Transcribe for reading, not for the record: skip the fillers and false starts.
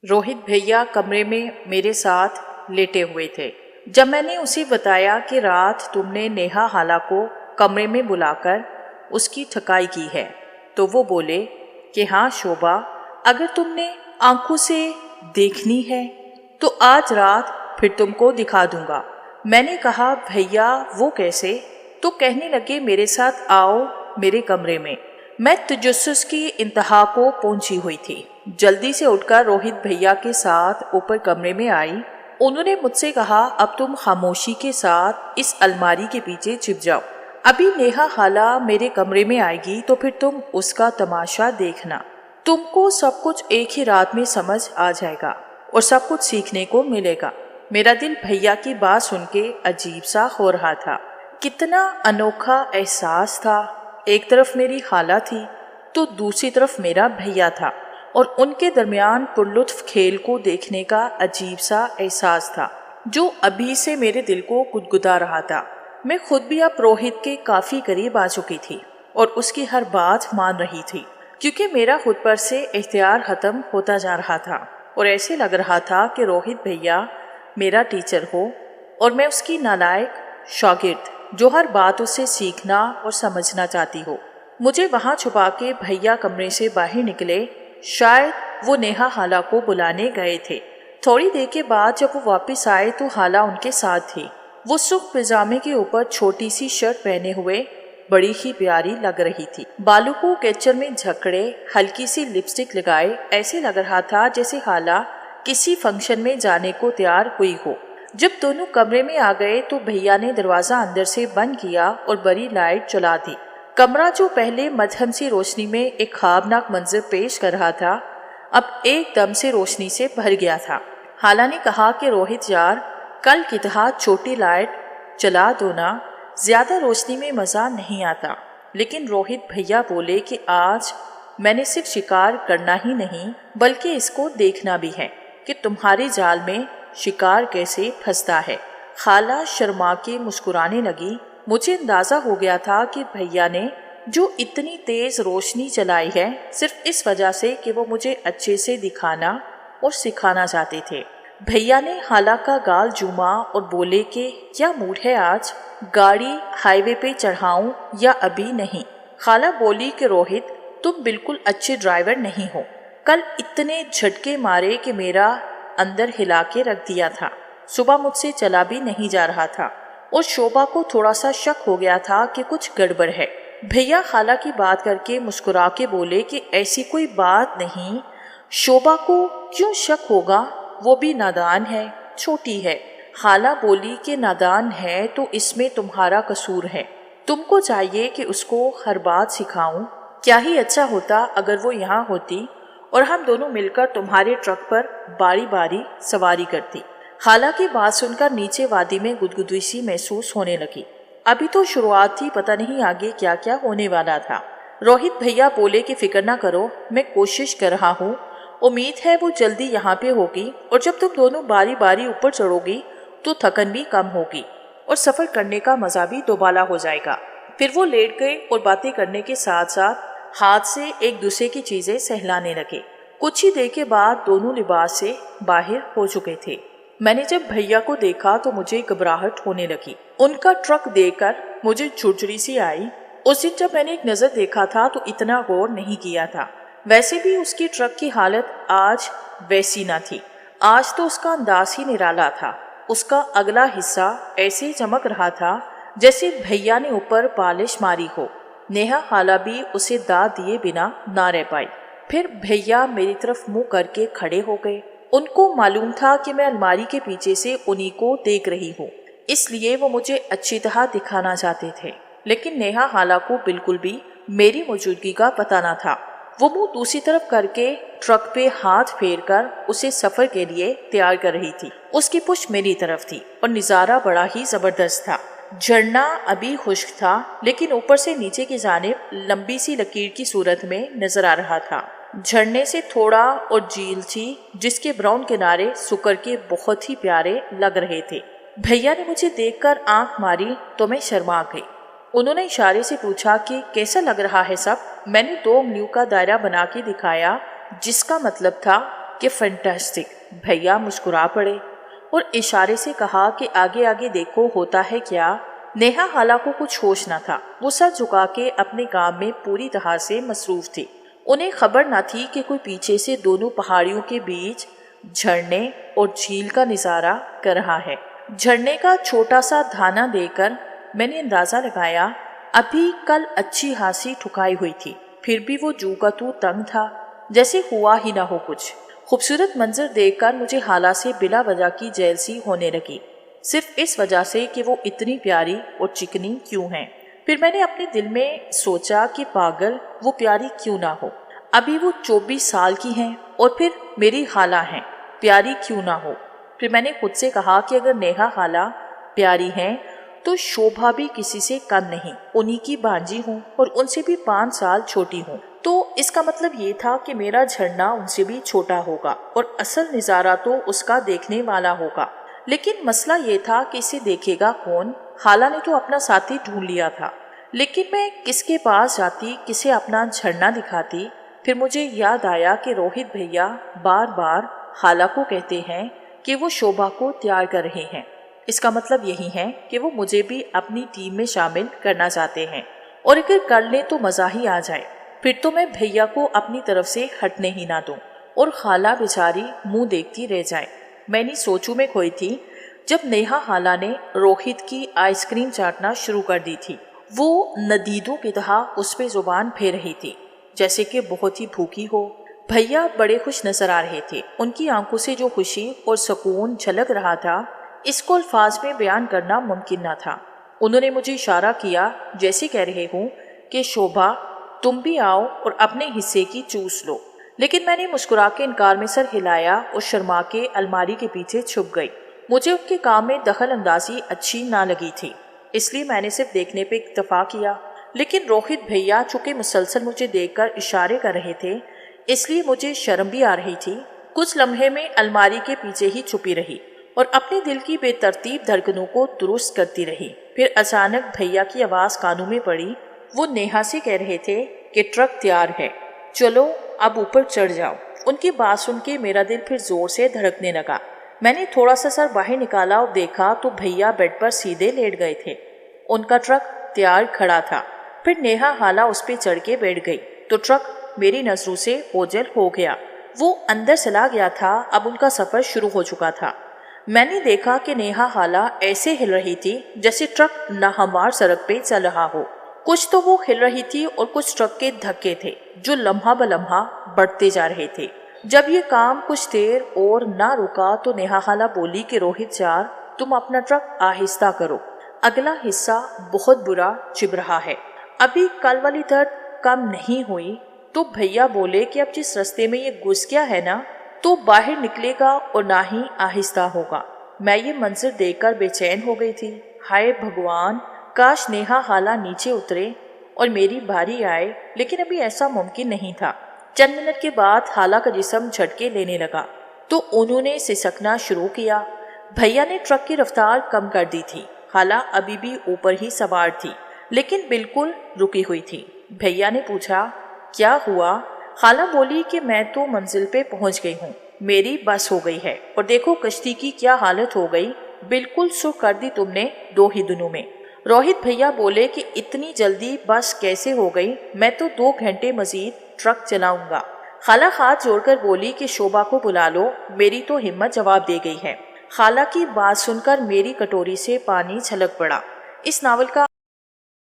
रोहित भैया कमरे में मेरे साथ लेटे हुए थे। जब मैंने उसे बताया कि रात तुमने नेहा हाला को कमरे में बुलाकर उसकी ठकाई की है, तो वो बोले कि हाँ शोभा, अगर तुमने आंखों से देखनी है तो आज रात फिर तुमको दिखा दूंगा। मैंने कहा भैया वो कैसे? तो कहने लगे मेरे साथ आओ मेरे कमरे में। मैं तजस्सुस की इंतहा को पहुंची हुई थी। जल्दी से उठकर रोहित भैया के साथ ऊपर कमरे में आई। उन्होंने मुझसे कहा अब तुम खामोशी के साथ इस अलमारी के पीछे छिप जाओ। अभी नेहा हाला मेरे कमरे में आएगी तो फिर तुम उसका तमाशा देखना। तुमको सब कुछ एक ही रात में समझ आ जाएगा और सब कुछ सीखने को मिलेगा। मेरा दिल भैया की बात सुन के अजीब सा हो रहा था। कितना अनोखा एहसास था। एक तरफ मेरी खाला थी तो दूसरी तरफ मेरा भैया था और उनके दरमियान पुरलुत्फ खेल को देखने का अजीब सा एहसास था जो अभी से मेरे दिल को गुदगुदा रहा था। मैं खुद भी अब रोहित के काफ़ी करीब आ चुकी थी और उसकी हर बात मान रही थी, क्योंकि मेरा खुद पर से इख्तियार ख़त्म होता जा रहा था और ऐसे लग रहा था कि रोहित भैया मेरा टीचर हो और मैं उसकी नालायक शागिर्द जो हर बात उससे सीखना और समझना चाहती हो। मुझे वहाँ छुपा के भैया कमरे से बाहर निकले। शायद वो नेहा हाला को बुलाने गए थे। थोड़ी देर के बाद जब वो वापस आए तो हाला उनके साथ थी। वो सुख पजामे के ऊपर छोटी सी शर्ट पहने हुए बड़ी ही प्यारी लग रही थी। बालों को केचर में झकड़े, हल्की सी लिपस्टिक लगाए ऐसे लग रहा था जैसे हाला किसी फंक्शन में जाने को तैयार हुई हो। जब दोनों कमरे में आ गए तो भैया ने दरवाज़ा अंदर से बंद किया और बड़ी लाइट जला दी। कमरा जो पहले मध्यम सी रोशनी में एक ख्वाबनाक मंजर पेश कर रहा था, अब एकदम से रोशनी से भर गया था। हाला ने कहा कि रोहित यार, कल की तरह छोटी लाइट जला दो ना, ज़्यादा रोशनी में मज़ा नहीं आता। लेकिन रोहित भैया बोले कि आज मैंने सिर्फ शिकार करना ही नहीं बल्कि इसको देखना भी है कि तुम्हारे जाल में शिकार कैसे फंसता है। खाला शर्मा के मुस्कुराने लगी। मुझे अंदाज़ा हो गया था कि भैया ने जो इतनी तेज़ रोशनी जलाई है सिर्फ इस वजह से कि वो मुझे अच्छे से दिखाना और सिखाना चाहते थे। भैया ने खाला का गाल चूमा और बोले कि क्या मूड है आज, गाड़ी हाईवे पे चढ़ाऊं या अभी नहीं? खाला बोली कि रोहित तुम बिल्कुल अच्छे ड्राइवर नहीं हो। कल इतने झटके मारे कि मेरा अंदर हिला के रख दिया था। सुबह मुझसे चला भी नहीं जा रहा था और शोभा को थोड़ा सा शक हो गया था कि कुछ गड़बड़ है। भैया खाला की बात करके मुस्कुरा के बोले कि ऐसी कोई बात नहीं, शोभा को क्यों शक होगा, वो भी नादान है, छोटी है। खाला बोली कि नादान है तो इसमें तुम्हारा कसूर है, तुमको चाहिए कि उसको हर बात सिखाऊं। क्या ही अच्छा होता अगर वो यहाँ होती और हम दोनों मिलकर तुम्हारे ट्रक पर बारी बारी सवारी करती। खाला की बात सुनकर नीचे वादी में गुदगुदी सी महसूस होने लगी। अभी तो शुरुआत थी, पता नहीं आगे क्या क्या होने वाला था। रोहित भैया बोले कि फिक्र ना करो, मैं कोशिश कर रहा हूँ, उम्मीद है वो जल्दी यहाँ पे होगी और जब तुम दोनों बारी बारी ऊपर चढ़ोगी तो थकन भी कम होगी और सफ़र करने का मज़ा भी दोबाला हो जाएगा। फिर वो लेट गए और बातें करने के साथ साथ हाथ से एक दूसरे की चीज़ें सहलाने लगे। कुछ ही देर के बाद दोनों लिबास से बाहर हो चुके थे। मैंने जब भैया को देखा तो मुझे घबराहट होने लगी। उनका ट्रक देखकर मुझे चुड़चुड़ी सी आई। उस दिन जब मैंने एक नज़र देखा था तो इतना गौर नहीं किया था। वैसे भी उसकी ट्रक की हालत आज वैसी ना थी। आज तो उसका अंदाज ही निराला था। उसका अगला हिस्सा ऐसे चमक रहा था जैसे भैया ने ऊपर पालिश मारी हो। नेहा हाला भी उसे दाद दिए बिना ना रह पाई। फिर भैया मेरी तरफ मुंह करके खड़े हो गए। उनको मालूम था कि मैं अलमारी के पीछे से उन्हीं को देख रही हूँ, इसलिए वो मुझे अच्छी तरह दिखाना चाहते थे। लेकिन नेहा हाला को बिल्कुल भी मेरी मौजूदगी का पता न था। वो मुंह दूसरी तरफ करके ट्रक पे हाथ फेर कर उसे सफ़र के लिए तैयार कर रही थी। उसकी पुश मेरी तरफ थी और नज़ारा बड़ा ही ज़बरदस्त था। झरना अभी खुश्क था लेकिन ऊपर से नीचे की जानिब लंबी सी लकीर की सूरत में नजर आ रहा था। झरने से थोड़ा और झील थी जिसके ब्राउन किनारे सुकर के बहुत ही प्यारे लग रहे थे। भैया ने मुझे देखकर आंख मारी तो मैं शर्मा गई। उन्होंने इशारे से पूछा कि कैसा लग रहा है सब। मैंने 2 उंगलियों का दायरा बना के दिखाया जिसका मतलब था کہ فینٹاسٹک۔ بھیا مسکرا پڑے اور اشارے سے کہا کہ آگے آگے دیکھو ہوتا ہے کیا۔ نیہا خالہ کو کچھ ہوش نہ تھا، وہ سر جھکا کے اپنے کام میں پوری طرح سے مصروف تھی۔ انہیں خبر نہ تھی کہ کوئی پیچھے سے دونوں پہاڑیوں کے بیچ جھرنے اور جھیل کا نظارہ کر رہا ہے۔ جھرنے کا چھوٹا سا دھانا دے کر میں نے اندازہ لگایا ابھی کل اچھی خاصی ٹھکائی ہوئی تھی، پھر بھی وہ جو کا تو تنگ تھا، جیسے ہوا ہی نہ ہو کچھ۔ خوبصورت منظر دیکھ کر مجھے خالہ سے بلا وجہ کی جیلسی ہونے لگی، صرف اس وجہ سے کہ وہ اتنی پیاری اور چکنی کیوں ہیں۔ پھر میں نے اپنے دل میں سوچا کہ پاگل وہ پیاری کیوں نہ ہو، ابھی وہ 24 سال کی ہیں اور پھر میری خالہ ہیں، پیاری کیوں نہ ہو۔ پھر میں نے خود سے کہا کہ اگر نیہا خالہ پیاری ہیں تو شوبھا بھی کسی سے کم نہیں، انہی کی بھانجی ہوں اور ان سے بھی 5 سال چھوٹی ہوں، تو اس کا مطلب یہ تھا کہ میرا جھرنا ان سے بھی چھوٹا ہوگا اور اصل نظارہ تو اس کا دیکھنے والا ہوگا۔ لیکن مسئلہ یہ تھا کہ اسے دیکھے گا کون؟ خالہ نے تو اپنا ساتھی ڈھونڈ لیا تھا، لیکن میں کس کے پاس جاتی، کسے اپنا جھرنا دکھاتی؟ پھر مجھے یاد آیا کہ روہت بھیا بار بار خالہ کو کہتے ہیں کہ وہ شوبھا کو تیار کر رہے ہیں، اس کا مطلب یہی ہے کہ وہ مجھے بھی اپنی ٹیم میں شامل کرنا چاہتے ہیں، اور اگر کر لیں تو مزہ ہی آ جائے، پھر تو میں بھیا کو اپنی طرف سے ہٹنے ہی نہ دوں اور خالہ بیچاری منہ دیکھتی رہ جائے۔ میں نے سوچوں میں کھوئی تھی جب نیہا خالہ نے روہت کی آئس کریم چاٹنا شروع کر دی تھی۔ وہ ندیدوں کی طرح اس پہ زبان پھیر رہی تھی جیسے کہ بہت ہی بھوکی ہو۔ بھیا بڑے خوش نظر آ رہے تھے، ان کی آنکھوں سے جو خوشی اور سکون جھلک رہا تھا اس کو الفاظ میں بیان کرنا ممکن نہ تھا۔ انہوں نے مجھے اشارہ کیا جیسے کہہ رہے ہوں کہ شوبھا تم بھی آؤ اور اپنے حصے کی چوس لو، لیکن میں نے مسکرا کے انکار میں سر ہلایا اور شرما کے الماری کے پیچھے چھپ گئی۔ مجھے ان کے کام میں دخل اندازی اچھی نہ لگی تھی، اس لیے میں نے صرف دیکھنے پہ اکتفا کیا، لیکن روہت بھیا چونکہ مسلسل مجھے دیکھ کر اشارے کر رہے تھے اس لیے مجھے شرم بھی آ رہی تھی۔ کچھ لمحے میں الماری کے پیچھے ہی چھپی رہی اور اپنے دل کی بے ترتیب دھڑکنوں کو درست کرتی رہی۔ پھر اچانک بھیا کی آواز کانوں میں پڑی، وہ نیہا سے کہہ رہے تھے کہ ٹرک تیار ہے، چلو اب اوپر چڑھ جاؤ۔ ان کی بات سن کے میرا دل پھر زور سے دھڑکنے لگا۔ میں نے تھوڑا سا سر باہر نکالا اور دیکھا تو بھیا بیڈ پر سیدھے لیٹ گئے تھے، ان کا ٹرک تیار کھڑا تھا۔ پھر نیہا خالہ اس پہ چڑھ کے بیٹھ گئی تو ٹرک میری نظروں سے اوجھل ہو گیا۔ وہ اندر چلا گیا تھا، اب ان کا سفر شروع ہو چکا تھا۔ میں نے دیکھا کہ نیہا خالہ ایسے ہل رہی تھی جیسے ٹرک ناہموار سڑک پہ چل رہا ہو۔ کچھ تو وہ ہل رہی تھی اور کچھ ٹرک کے دھکے تھے جو لمحہ بلمحہ بڑھتے جا رہے تھے۔ جب یہ کام کچھ دیر اور نہ رکا تو نیہا خالہ بولی کہ روہت یار تم اپنا ٹرک آہستہ کرو، اگلا حصہ بہت برا چبھ رہا ہے، ابھی کل والی درد کم نہیں ہوئی۔ تو بھیا بولے کہ اب جس رستے میں یہ گھس گیا ہے نا تو باہر نکلے گا اور نہ ہی آہستہ ہوگا۔ میں یہ منظر دیکھ کر بے چین ہو گئی تھی۔ ہائے بھگوان، کاش نیہا خالہ نیچے اترے اور میری باری آئے، لیکن ابھی ایسا ممکن نہیں تھا۔ چند منٹ کے بعد خالہ کا جسم جھٹکے لینے لگا تو انہوں نے سسکنا شروع کیا۔ بھیا نے ٹرک کی رفتار کم کر دی تھی۔ خالہ ابھی بھی اوپر ہی سوار تھی لیکن بالکل رکی ہوئی تھی۔ بھیا نے پوچھا کیا ہوا؟ خالہ بولی کہ میں تو منزل پہ پہنچ گئی ہوں، میری بس ہو گئی ہے، اور دیکھو کشتی کی کیا حالت ہو گئی، بالکل سرخ کر دی تم نے 2 ہی دنوں میں۔ روہت بھیا بولے کہ اتنی جلدی بس کیسے ہو گئی، میں تو 2 گھنٹے مزید ٹرک چلاؤں گا۔ خالہ ہاتھ جوڑ کر بولی کہ شوبھا کو بلا لو، میری تو ہمت جواب دے گئی ہے۔ خالہ کی بات سن کر میری کٹوری سے پانی چھلک پڑا۔ اس ناول کا